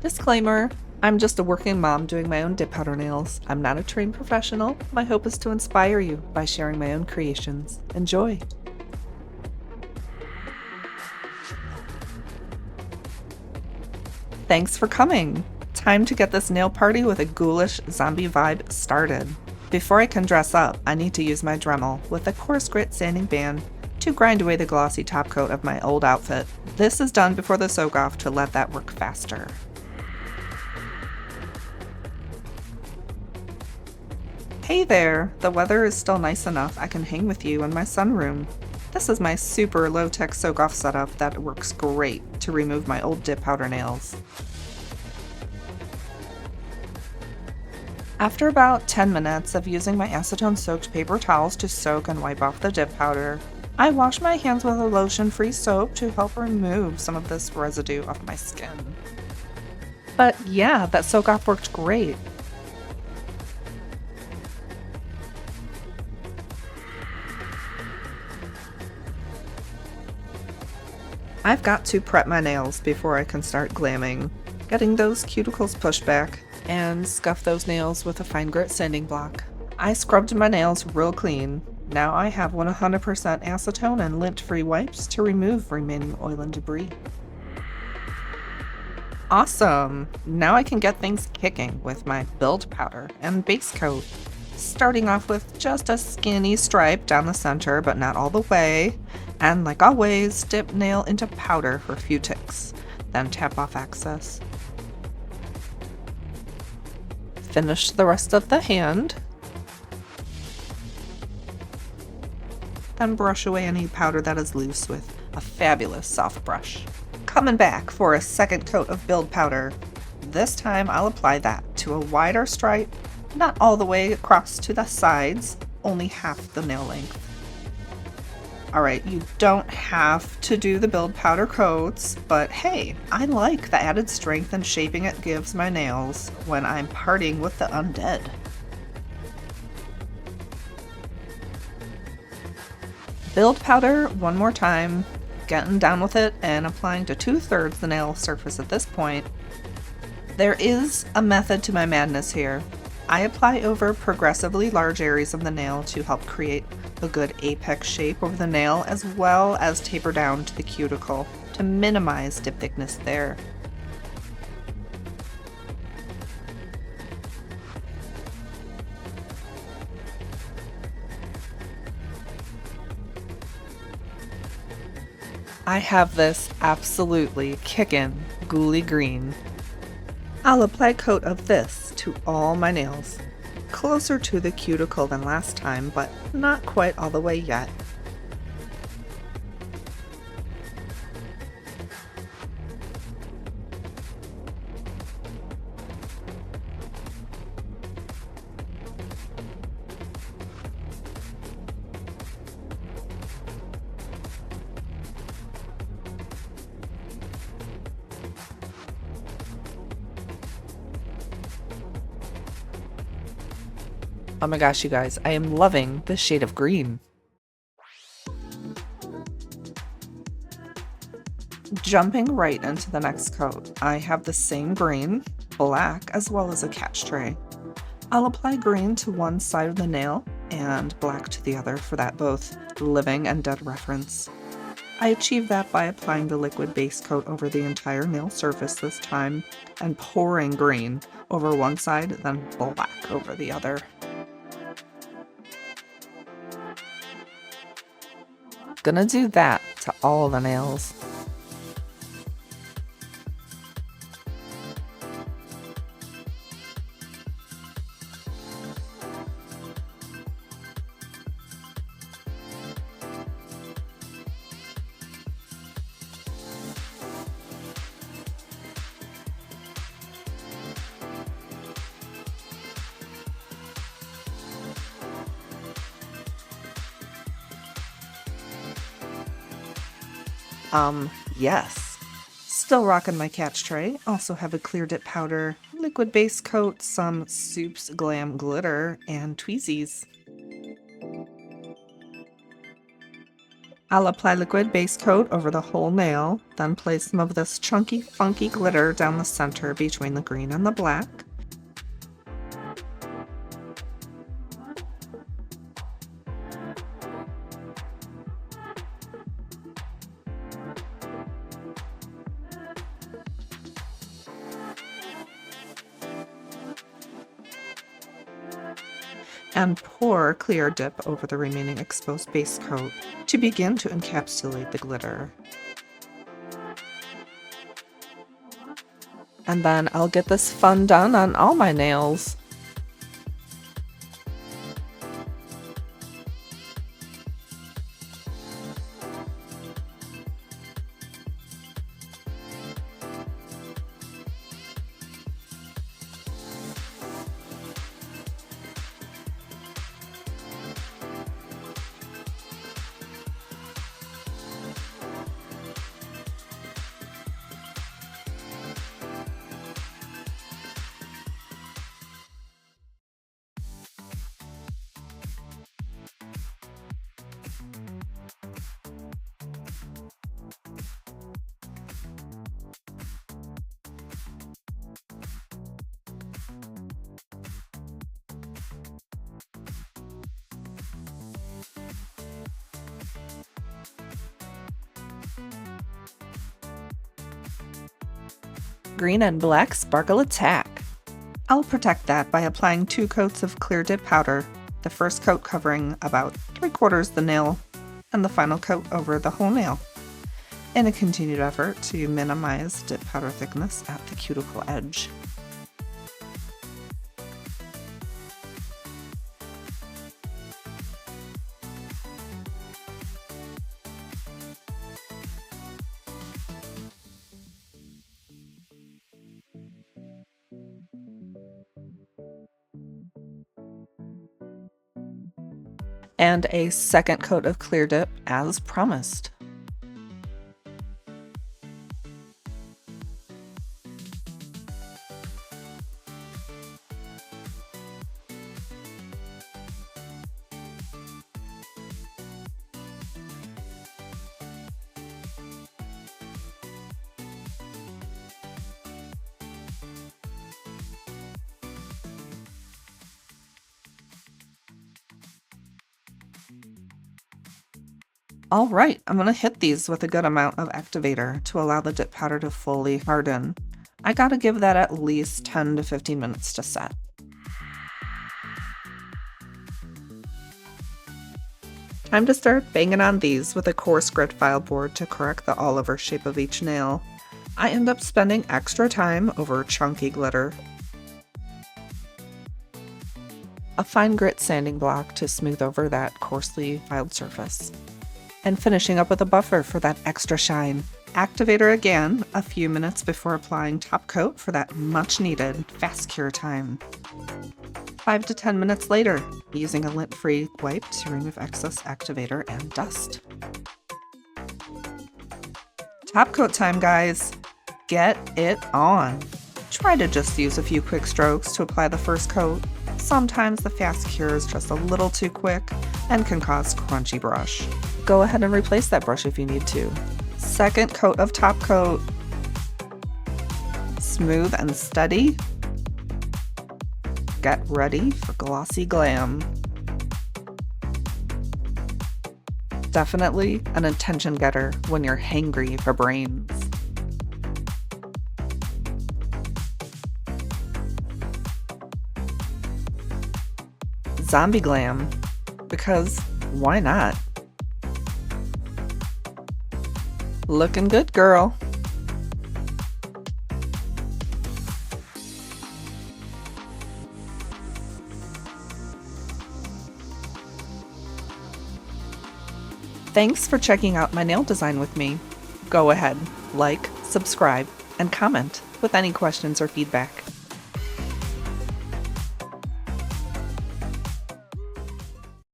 Disclaimer, I'm just a working mom doing my own dip powder nails. I'm not a trained professional. My hope is to inspire you by sharing my own creations. Enjoy! Thanks for coming! Time to get this nail party with a ghoulish zombie vibe started. Before I can dress up, I need to use my Dremel with a coarse grit sanding band to grind away the glossy top coat of my old outfit. This is done before the soak off to let that work faster. Hey there! The weather is still nice enough I can hang with you in my sunroom. This is my super low-tech soak-off setup that works great to remove my old dip powder nails. After about 10 minutes of using my acetone-soaked paper towels to soak and wipe off the dip powder, I wash my hands with a lotion-free soap to help remove some of this residue off my skin. But yeah, that soak-off worked great. I've got to prep my nails before I can start glamming, getting those cuticles pushed back, and scuff those nails with a fine grit sanding block. I scrubbed my nails real clean. Now I have 100% acetone and lint-free wipes to remove remaining oil and debris. Awesome! Now I can get things kicking with my build powder and base coat. Starting off with just a skinny stripe down the center, but not all the way. And like always, dip nail into powder for a few ticks, then tap off excess. Finish the rest of the hand. Then brush away any powder that is loose with a fabulous soft brush. Coming back for a second coat of build powder. This time I'll apply that to a wider stripe, not all the way across to the sides, only half the nail length. Alright, you don't have to do the build powder coats, but hey, I like the added strength and shaping it gives my nails when I'm partying with the undead. Build powder one more time, getting down with it and applying to 2/3 the nail surface at this point. There is a method to my madness here. I apply over progressively large areas of the nail to help create a good apex shape over the nail, as well as taper down to the cuticle to minimize dip thickness there. I have this absolutely kickin' ghoulie green. I'll apply a coat of this to all my nails. Closer to the cuticle than last time, but not quite all the way yet. Oh my gosh, you guys, I am loving this shade of green. Jumping right into the next coat, I have the same green, black, as well as a catch tray. I'll apply green to one side of the nail and black to the other for that both living and dead reference. I achieve that by applying the liquid base coat over the entire nail surface this time and pouring green over one side, then black over the other. Gonna do that to all the nails. Yes. Still rocking my catch tray. Also have a clear dip powder, liquid base coat, some Soup's Glam glitter, and tweezies. I'll apply liquid base coat over the whole nail, then place some of this chunky, funky glitter down the center between the green and the black. And pour clear dip over the remaining exposed base coat to begin to encapsulate the glitter. And then I'll get this fun done on all my nails. Green and black sparkle attack. I'll protect that by applying 2 coats of clear dip powder, the first coat covering about 3/4 the nail, and the final coat over the whole nail, in a continued effort to minimize dip powder thickness at the cuticle edge. And a second coat of clear dip as promised. All right, I'm going to hit these with a good amount of activator to allow the dip powder to fully harden. I gotta give that at least 10 to 15 minutes to set. Time to start banging on these with a coarse grit file board to correct the all-over shape of each nail. I end up spending extra time over chunky glitter, a fine grit sanding block to smooth over that coarsely filed surface, and finishing up with a buffer for that extra shine. Activator again a few minutes before applying top coat for that much needed fast cure time. 5 to 10 minutes later, using a lint-free wipe to remove excess activator and dust. Top coat time, guys. Get it on. Try to just use a few quick strokes to apply the first coat. Sometimes the fast cure is just a little too quick and can cause crunchy brush. Go ahead and replace that brush if you need to. Second coat of top coat. Smooth and steady. Get ready for glossy glam. Definitely an attention getter when you're hangry for brains. Zombie glam, because why not? Looking good, girl. Thanks for checking out my nail design with me. Go ahead, like, subscribe, and comment with any questions or feedback.